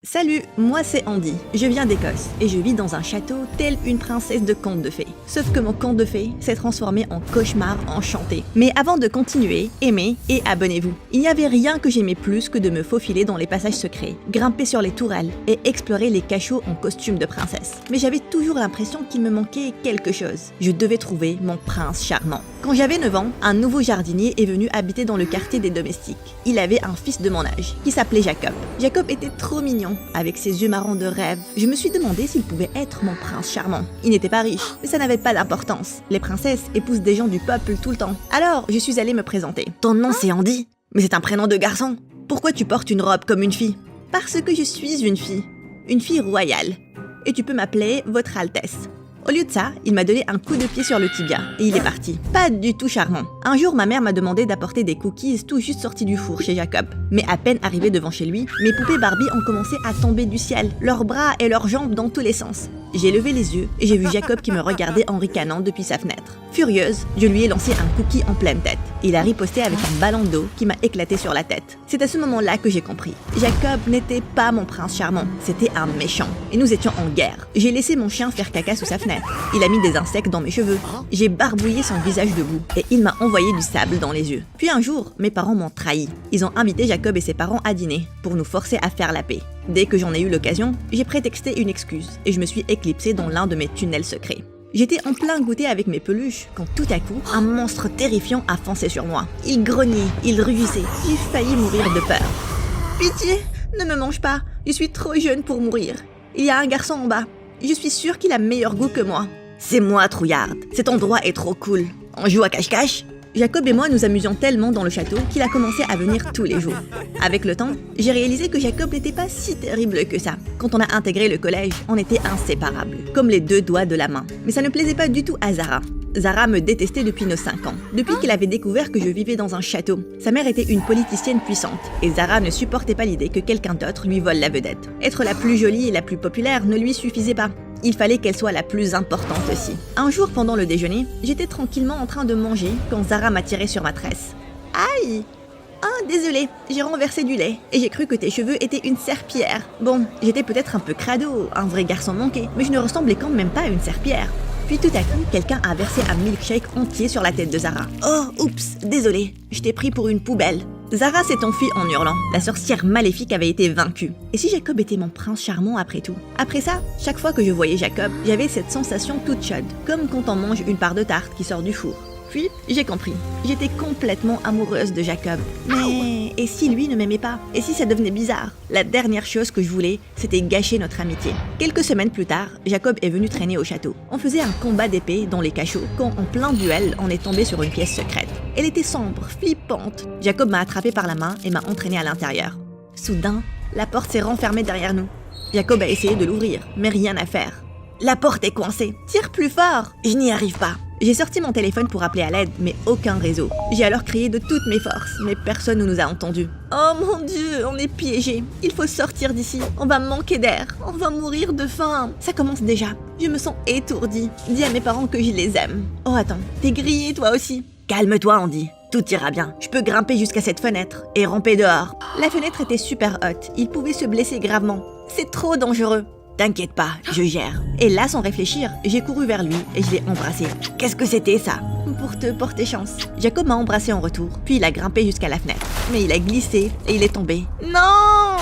Salut, moi c'est Andy, je viens d'Écosse et je vis dans un château telle une princesse de conte de fées. Sauf que mon conte de fées s'est transformé en cauchemar enchanté. Mais avant de continuer, aimez et abonnez-vous. Il n'y avait rien que j'aimais plus que de me faufiler dans les passages secrets, grimper sur les tourelles et explorer les cachots en costume de princesse. Mais j'avais toujours l'impression qu'il me manquait quelque chose. Je devais trouver mon prince charmant. Quand j'avais 9 ans, un nouveau jardinier est venu habiter dans le quartier des domestiques. Il avait un fils de mon âge, qui s'appelait Jacob. Jacob était trop mignon, avec ses yeux marrons de rêve. Je me suis demandé s'il pouvait être mon prince charmant. Il n'était pas riche, mais ça n'avait pas d'importance. Les princesses épousent des gens du peuple tout le temps. Alors, je suis allée me présenter. Ton nom c'est Andy? Mais c'est un prénom de garçon. Pourquoi tu portes une robe comme une fille? Parce que je suis une fille royale. Et tu peux m'appeler Votre Altesse. Au lieu de ça, il m'a donné un coup de pied sur le tibia et il est parti. Pas du tout charmant. Un jour, ma mère m'a demandé d'apporter des cookies tout juste sortis du four chez Jacob. Mais à peine arrivé devant chez lui, mes poupées Barbie ont commencé à tomber du ciel, leurs bras et leurs jambes dans tous les sens. J'ai levé les yeux et j'ai vu Jacob qui me regardait en ricanant depuis sa fenêtre. Furieuse, je lui ai lancé un cookie en pleine tête. Il a riposté avec un ballon d'eau qui m'a éclaté sur la tête. C'est à ce moment-là que j'ai compris. Jacob n'était pas mon prince charmant, c'était un méchant. Et nous étions en guerre. J'ai laissé mon chien faire caca sous sa fenêtre. Il a mis des insectes dans mes cheveux. J'ai barbouillé son visage de boue et il m'a envoyé du sable dans les yeux. Puis un jour, mes parents m'ont trahi. Ils ont invité Jacob et ses parents à dîner pour nous forcer à faire la paix. Dès que j'en ai eu l'occasion, j'ai prétexté une excuse et je me suis éclipsée dans l'un de mes tunnels secrets. J'étais en plein goûter avec mes peluches quand tout à coup, un monstre terrifiant a foncé sur moi. Il grognait, il rugissait, j'ai failli mourir de peur. Pitié, ne me mange pas, je suis trop jeune pour mourir. Il y a un garçon en bas, je suis sûre qu'il a meilleur goût que moi. C'est moi, trouillarde, cet endroit est trop cool. On joue à cache-cache? Jacob et moi nous amusions tellement dans le château qu'il a commencé à venir tous les jours. Avec le temps, j'ai réalisé que Jacob n'était pas si terrible que ça. Quand on a intégré le collège, on était inséparables, comme les deux doigts de la main. Mais ça ne plaisait pas du tout à Zara. Zara me détestait depuis nos 5 ans, depuis qu'il avait découvert que je vivais dans un château. Sa mère était une politicienne puissante, et Zara ne supportait pas l'idée que quelqu'un d'autre lui vole la vedette. Être la plus jolie et la plus populaire ne lui suffisait pas. Il fallait qu'elle soit la plus importante aussi. Un jour pendant le déjeuner, j'étais tranquillement en train de manger quand Zara m'a tiré sur ma tresse. Aïe! Ah, désolée, j'ai renversé du lait et j'ai cru que tes cheveux étaient une serpillière. Bon, j'étais peut-être un peu crado, un vrai garçon manqué, mais je ne ressemblais quand même pas à une serpillière. Puis tout à coup, quelqu'un a versé un milkshake entier sur la tête de Zara. Oh, oups, désolée, je t'ai pris pour une poubelle. Zara s'est enfuie en hurlant. La sorcière maléfique avait été vaincue. Et si Jacob était mon prince charmant après tout? Après ça, chaque fois que je voyais Jacob, j'avais cette sensation toute chaude, comme quand on mange une part de tarte qui sort du four. Puis, j'ai compris. J'étais complètement amoureuse de Jacob. Mais et si lui ne m'aimait pas? Et si ça devenait bizarre? La dernière chose que je voulais, c'était gâcher notre amitié. Quelques semaines plus tard, Jacob est venu traîner au château. On faisait un combat d'épée dans les cachots quand, en plein duel, on est tombé sur une pièce secrète. Elle était sombre, flippante. Jacob m'a attrapé par la main et m'a entraîné à l'intérieur. Soudain, la porte s'est renfermée derrière nous. Jacob a essayé de l'ouvrir, mais rien à faire. La porte est coincée. Tire plus fort. Je n'y arrive pas. J'ai sorti mon téléphone pour appeler à l'aide, mais aucun réseau. J'ai alors crié de toutes mes forces, mais personne ne nous a entendus. Oh mon Dieu, on est piégés. Il faut sortir d'ici. On va manquer d'air. On va mourir de faim. Ça commence déjà. Je me sens étourdie. Dis à mes parents que je les aime. Oh attends, t'es grillé toi aussi? Calme-toi Andy. Tout ira bien. Je peux grimper jusqu'à cette fenêtre et ramper dehors. La fenêtre était super haute. Il pouvait se blesser gravement. C'est trop dangereux. T'inquiète pas, je gère. Et là, sans réfléchir, j'ai couru vers lui et je l'ai embrassé. Qu'est-ce que c'était ça? Pour te porter chance. Jacob m'a embrassé en retour, puis il a grimpé jusqu'à la fenêtre. Mais il a glissé et il est tombé. Non!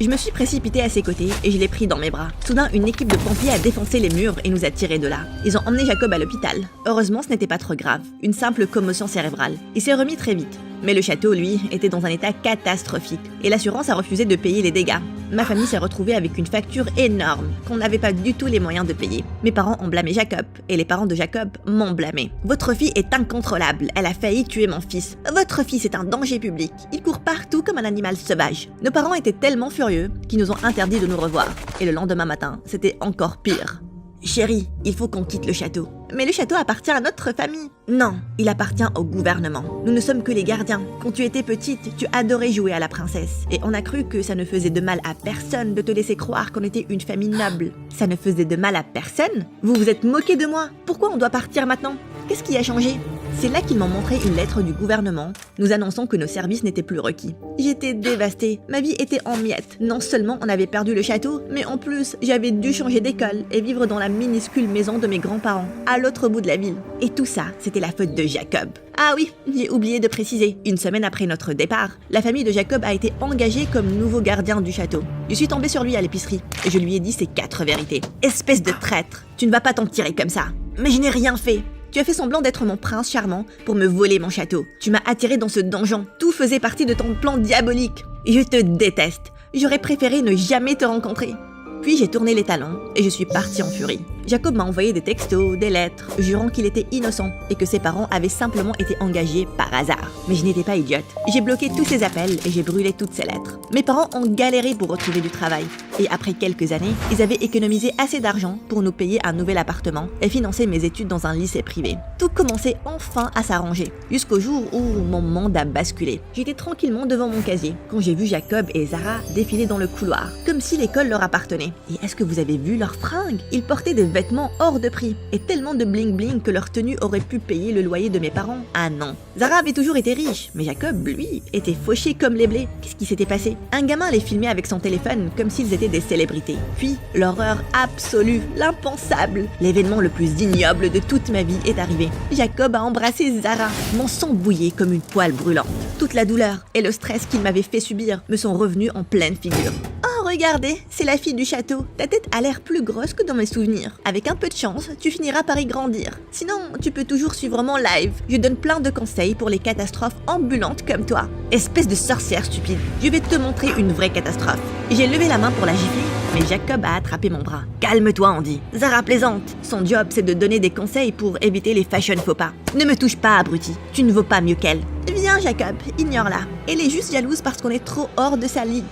Je me suis précipitée à ses côtés et je l'ai pris dans mes bras. Soudain, une équipe de pompiers a défoncé les murs et nous a tirés de là. Ils ont emmené Jacob à l'hôpital. Heureusement, ce n'était pas trop grave. Une simple commotion cérébrale. Il s'est remis très vite. Mais le château, lui, était dans un état catastrophique. Et l'assurance a refusé de payer les dégâts. Ma famille s'est retrouvée avec une facture énorme qu'on n'avait pas du tout les moyens de payer. Mes parents ont blâmé Jacob et les parents de Jacob m'ont blâmé. Votre fille est incontrôlable, elle a failli tuer mon fils. Votre fils est un danger public, il court partout comme un animal sauvage. Nos parents étaient tellement furieux qu'ils nous ont interdit de nous revoir. Et le lendemain matin, c'était encore pire. Chérie, il faut qu'on quitte le château. Mais le château appartient à notre famille. Non, il appartient au gouvernement. Nous ne sommes que les gardiens. Quand tu étais petite, tu adorais jouer à la princesse. Et on a cru que ça ne faisait de mal à personne de te laisser croire qu'on était une famille noble. Ça ne faisait de mal à personne? Vous vous êtes moqué de moi? Pourquoi on doit partir maintenant? Qu'est-ce qui a changé? C'est là qu'ils m'ont montré une lettre du gouvernement nous annonçant que nos services n'étaient plus requis. J'étais dévastée, ma vie était en miettes. Non seulement on avait perdu le château, mais en plus, j'avais dû changer d'école et vivre dans la minuscule maison de mes grands-parents, à l'autre bout de la ville. Et tout ça, c'était la faute de Jacob. Ah oui, j'ai oublié de préciser. Une semaine après notre départ, la famille de Jacob a été engagée comme nouveau gardien du château. Je suis tombée sur lui à l'épicerie et je lui ai dit ces 4 vérités. Espèce de traître, tu ne vas pas t'en tirer comme ça. Mais je n'ai rien fait. Tu as fait semblant d'être mon prince charmant pour me voler mon château. Tu m'as attiré dans ce donjon. Tout faisait partie de ton plan diabolique. Je te déteste. J'aurais préféré ne jamais te rencontrer. Puis j'ai tourné les talons et je suis partie en furie. Jacob m'a envoyé des textos, des lettres, jurant qu'il était innocent et que ses parents avaient simplement été engagés par hasard. Mais je n'étais pas idiote. J'ai bloqué tous ses appels et j'ai brûlé toutes ses lettres. Mes parents ont galéré pour retrouver du travail. Et après quelques années, ils avaient économisé assez d'argent pour nous payer un nouvel appartement et financer mes études dans un lycée privé. Tout commençait enfin à s'arranger, jusqu'au jour où mon monde a basculé. J'étais tranquillement devant mon casier quand j'ai vu Jacob et Zara défiler dans le couloir, comme si l'école leur appartenait. Et est-ce que vous avez vu leurs fringues? Ils portaient des vêtements hors de prix et tellement de bling-bling que leur tenue aurait pu payer le loyer de mes parents. Ah non. Zara avait toujours été riche, mais Jacob, lui, était fauché comme les blés. Qu'est-ce qui s'était passé? Un gamin les filmait avec son téléphone comme s'ils étaient des célébrités. Puis, l'horreur absolue, l'impensable, l'événement le plus ignoble de toute ma vie est arrivé. Jacob a embrassé Zara. Mon sang bouillait comme une poêle brûlante. Toute la douleur et le stress qu'il m'avait fait subir me sont revenus en pleine figure. Oh, regardez, c'est la fille du château. Ta tête a l'air plus grosse que dans mes souvenirs. Avec un peu de chance, tu finiras par y grandir. Sinon, tu peux toujours suivre mon live. Je donne plein de conseils pour les catastrophes ambulantes comme toi. Espèce de sorcière stupide. Je vais te montrer une vraie catastrophe. J'ai levé la main pour la gifler, mais Jacob a attrapé mon bras. Calme-toi, Andy. Zara plaisante. Son job, c'est de donner des conseils pour éviter les fashion faux pas. Ne me touche pas, abruti. Tu ne vaux pas mieux qu'elle. Viens, Jacob, ignore-la. Elle est juste jalouse parce qu'on est trop hors de sa ligue.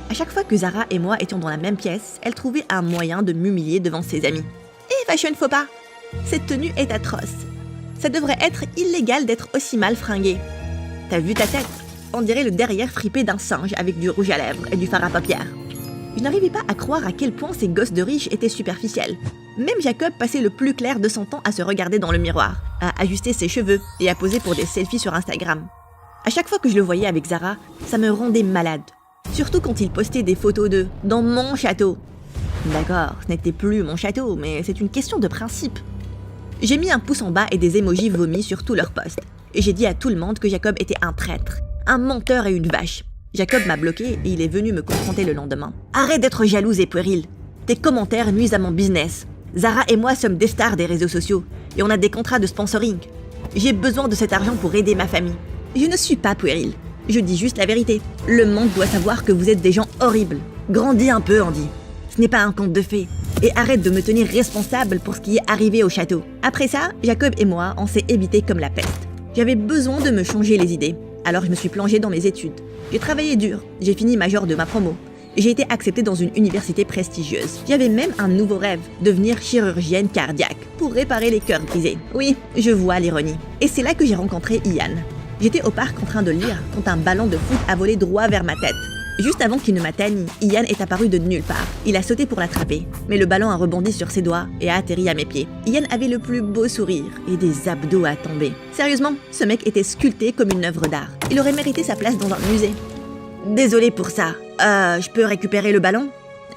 À chaque fois que Zara et moi étions dans la même pièce, elle trouvait un moyen de m'humilier devant ses amis. Et fashion faux pas. Cette tenue est atroce. Ça devrait être illégal d'être aussi mal fringué. T'as vu ta tête? On dirait le derrière fripé d'un singe avec du rouge à lèvres et du fard à paupières. Je n'arrivais pas à croire à quel point ces gosses de riches étaient superficiels. Même Jacob passait le plus clair de son temps à se regarder dans le miroir, à ajuster ses cheveux et à poser pour des selfies sur Instagram. À chaque fois que je le voyais avec Zara, ça me rendait malade. Surtout quand il postait des photos d'eux, dans mon château. D'accord, ce n'était plus mon château, mais c'est une question de principe. J'ai mis un pouce en bas et des émojis vomis sur tous leurs posts. Et j'ai dit à tout le monde que Jacob était un traître, un menteur et une vache. Jacob m'a bloqué et il est venu me confronter le lendemain. Arrête d'être jalouse et puérile. Tes commentaires nuisent à mon business. Zara et moi sommes des stars des réseaux sociaux et on a des contrats de sponsoring. J'ai besoin de cet argent pour aider ma famille. Je ne suis pas puérile. Je dis juste la vérité. Le monde doit savoir que vous êtes des gens horribles. Grandis un peu, Andy. Ce n'est pas un conte de fées. Et arrête de me tenir responsable pour ce qui est arrivé au château. Après ça, Jacob et moi, on s'est évités comme la peste. J'avais besoin de me changer les idées. Alors je me suis plongée dans mes études. J'ai travaillé dur. J'ai fini major de ma promo. J'ai été acceptée dans une université prestigieuse. J'avais même un nouveau rêve, devenir chirurgienne cardiaque, pour réparer les cœurs brisés. Oui, je vois l'ironie. Et c'est là que j'ai rencontré Ian. J'étais au parc en train de lire quand un ballon de foot a volé droit vers ma tête. Juste avant qu'il ne m'atteigne, Ian est apparu de nulle part. Il a sauté pour l'attraper, mais le ballon a rebondi sur ses doigts et a atterri à mes pieds. Ian avait le plus beau sourire et des abdos à tomber. Sérieusement, ce mec était sculpté comme une œuvre d'art. Il aurait mérité sa place dans un musée. Désolé pour ça. Je peux récupérer le ballon?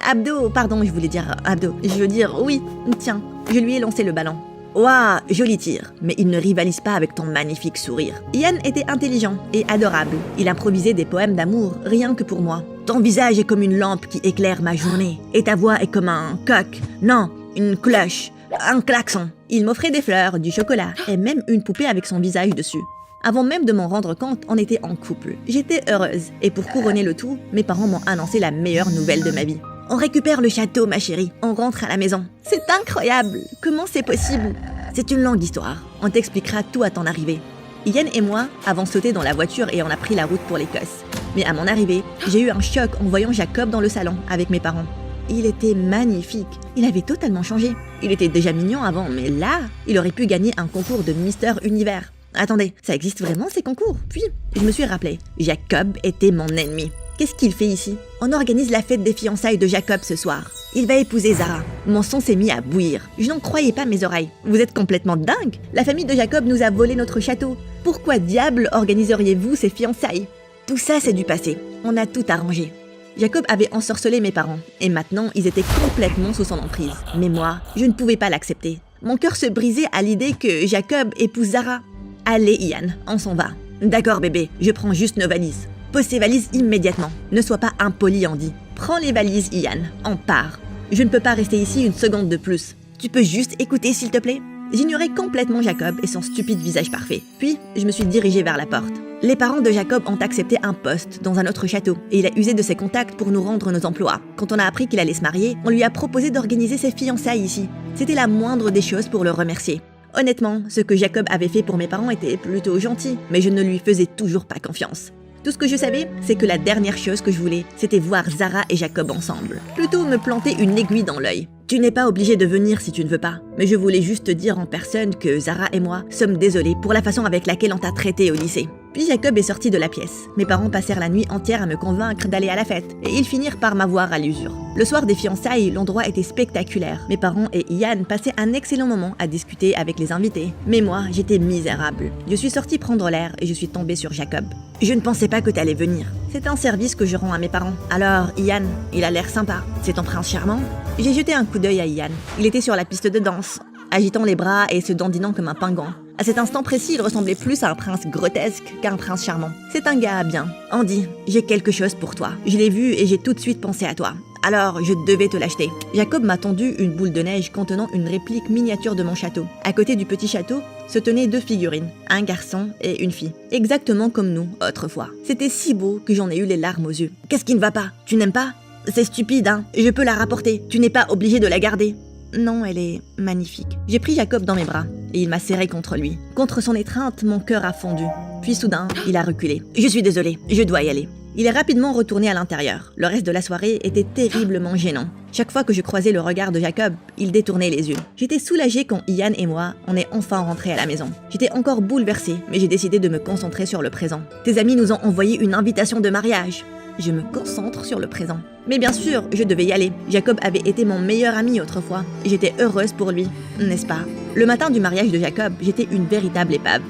Abdo, pardon, je voulais dire abdo. Je veux dire oui, tiens. Je lui ai lancé le ballon. Ouah, joli tir, mais il ne rivalise pas avec ton magnifique sourire. Ian était intelligent et adorable. Il improvisait des poèmes d'amour, rien que pour moi. Ton visage est comme une lampe qui éclaire ma journée. Et ta voix est comme un coq. Non, une cloche. Un klaxon. Il m'offrait des fleurs, du chocolat et même une poupée avec son visage dessus. Avant même de m'en rendre compte, on était en couple. J'étais heureuse. Et pour couronner le tout, mes parents m'ont annoncé la meilleure nouvelle de ma vie. On récupère le château, ma chérie. On rentre à la maison. C'est incroyable. Comment c'est possible? C'est une longue histoire. On t'expliquera tout à ton arrivée. Ian et moi avons sauté dans la voiture et on a pris la route pour l'Écosse. Mais à mon arrivée, j'ai eu un choc en voyant Jacob dans le salon avec mes parents. Il était magnifique. Il avait totalement changé. Il était déjà mignon avant, mais là, il aurait pu gagner un concours de Mister Univers. Attendez, ça existe vraiment ces concours? Puis, je me suis rappelé, Jacob était mon ennemi. Qu'est-ce qu'il fait ici? On organise la fête des fiançailles de Jacob ce soir. Il va épouser Zara. Mon sang s'est mis à bouillir. Je n'en croyais pas mes oreilles. Vous êtes complètement dingue. La famille de Jacob nous a volé notre château. Pourquoi diable organiseriez-vous ces fiançailles? Tout ça, c'est du passé. On a tout arrangé. Jacob avait ensorcelé mes parents, et maintenant ils étaient complètement sous son emprise. Mais moi, je ne pouvais pas l'accepter. Mon cœur se brisait à l'idée que Jacob épouse Zara. Allez Ian, on s'en va. D'accord bébé, je prends juste nos valises. Pose ces valises immédiatement. Ne sois pas impoli Andy. Prends les valises Ian, on part. Je ne peux pas rester ici une seconde de plus. Tu peux juste écouter s'il te plaît? J'ignorais complètement Jacob et son stupide visage parfait. Puis, je me suis dirigée vers la porte. Les parents de Jacob ont accepté un poste dans un autre château et il a usé de ses contacts pour nous rendre nos emplois. Quand on a appris qu'il allait se marier, on lui a proposé d'organiser ses fiançailles ici. C'était la moindre des choses pour le remercier. Honnêtement, ce que Jacob avait fait pour mes parents était plutôt gentil, mais je ne lui faisais toujours pas confiance. Tout ce que je savais, c'est que la dernière chose que je voulais, c'était voir Zara et Jacob ensemble. Plutôt me planter une aiguille dans l'œil. Tu n'es pas obligé de venir si tu ne veux pas, mais je voulais juste te dire en personne que Zara et moi sommes désolés pour la façon avec laquelle on t'a traité au lycée. Puis Jacob est sorti de la pièce. Mes parents passèrent la nuit entière à me convaincre d'aller à la fête, et ils finirent par m'avoir à l'usure. Le soir des fiançailles, l'endroit était spectaculaire. Mes parents et Ian passaient un excellent moment à discuter avec les invités. Mais moi, j'étais misérable. Je suis sortie prendre l'air et je suis tombée sur Jacob. Je ne pensais pas que t'allais venir. C'est un service que je rends à mes parents. Alors, Ian, il a l'air sympa. C'est ton prince charmant? J'ai jeté un coup d'œil à Ian. Il était sur la piste de danse, agitant les bras et se dandinant comme un pingouin. À cet instant précis, il ressemblait plus à un prince grotesque qu'à un prince charmant. C'est un gars bien. Andy, j'ai quelque chose pour toi. Je l'ai vu et j'ai tout de suite pensé à toi. Alors, je devais te l'acheter. Jacob m'a tendu une boule de neige contenant une réplique miniature de mon château. À côté du petit château, se tenaient 2 figurines, un garçon et une fille. Exactement comme nous, autrefois. C'était si beau que j'en ai eu les larmes aux yeux. Qu'est-ce qui ne va pas? Tu n'aimes pas? C'est stupide, hein? Je peux la rapporter. Tu n'es pas obligé de la garder. Non, elle est magnifique. J'ai pris Jacob dans mes bras et il m'a serré contre lui. Contre son étreinte, mon cœur a fondu. Puis soudain, il a reculé. Je suis désolée, je dois y aller. Il est rapidement retourné à l'intérieur. Le reste de la soirée était terriblement gênant. Chaque fois que je croisais le regard de Jacob, il détournait les yeux. J'étais soulagée quand Ian et moi, on est enfin rentrés à la maison. J'étais encore bouleversée, mais j'ai décidé de me concentrer sur le présent. Tes amis nous ont envoyé une invitation de mariage. Je me concentre sur le présent. Mais bien sûr, je devais y aller. Jacob avait été mon meilleur ami autrefois. J'étais heureuse pour lui, n'est-ce pas? Le matin du mariage de Jacob, j'étais une véritable épave.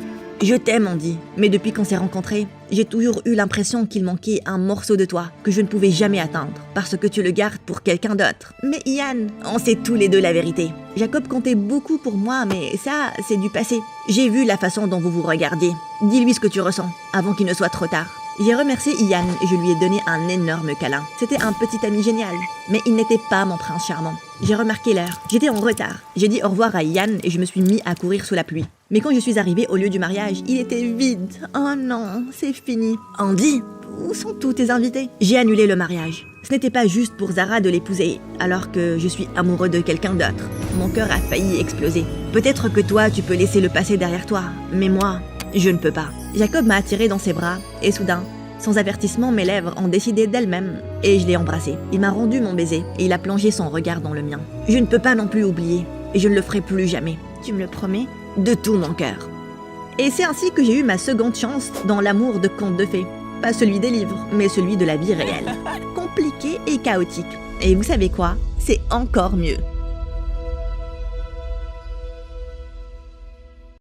Je t'aime, Andy, mais depuis qu'on s'est rencontrés, j'ai toujours eu l'impression qu'il manquait un morceau de toi que je ne pouvais jamais atteindre, parce que tu le gardes pour quelqu'un d'autre. Mais Ian, on sait tous les deux la vérité. Jacob comptait beaucoup pour moi, mais ça, c'est du passé. J'ai vu la façon dont vous vous regardiez. Dis-lui ce que tu ressens, avant qu'il ne soit trop tard. J'ai remercié Ian et je lui ai donné un énorme câlin. C'était un petit ami génial, mais il n'était pas mon prince charmant. J'ai remarqué l'heure. J'étais en retard. J'ai dit au revoir à Ian et je me suis mis à courir sous la pluie. Mais quand je suis arrivée au lieu du mariage, il était vide. Oh non, c'est fini. Andy, où sont tous tes invités? J'ai annulé le mariage. Ce n'était pas juste pour Zara de l'épouser, alors que je suis amoureux de quelqu'un d'autre. Mon cœur a failli exploser. Peut-être que toi, tu peux laisser le passé derrière toi, mais moi, je ne peux pas. Jacob m'a attiré dans ses bras, et soudain, sans avertissement, mes lèvres ont décidé d'elles-mêmes, et je l'ai embrassé. Il m'a rendu mon baiser, et il a plongé son regard dans le mien. Je ne peux pas non plus oublier, et je ne le ferai plus jamais. Tu me le promets? De tout mon cœur. Et c'est ainsi que j'ai eu ma seconde chance dans l'amour de contes de fées. Pas celui des livres, mais celui de la vie réelle. Compliqué et chaotique. Et vous savez quoi? C'est encore mieux.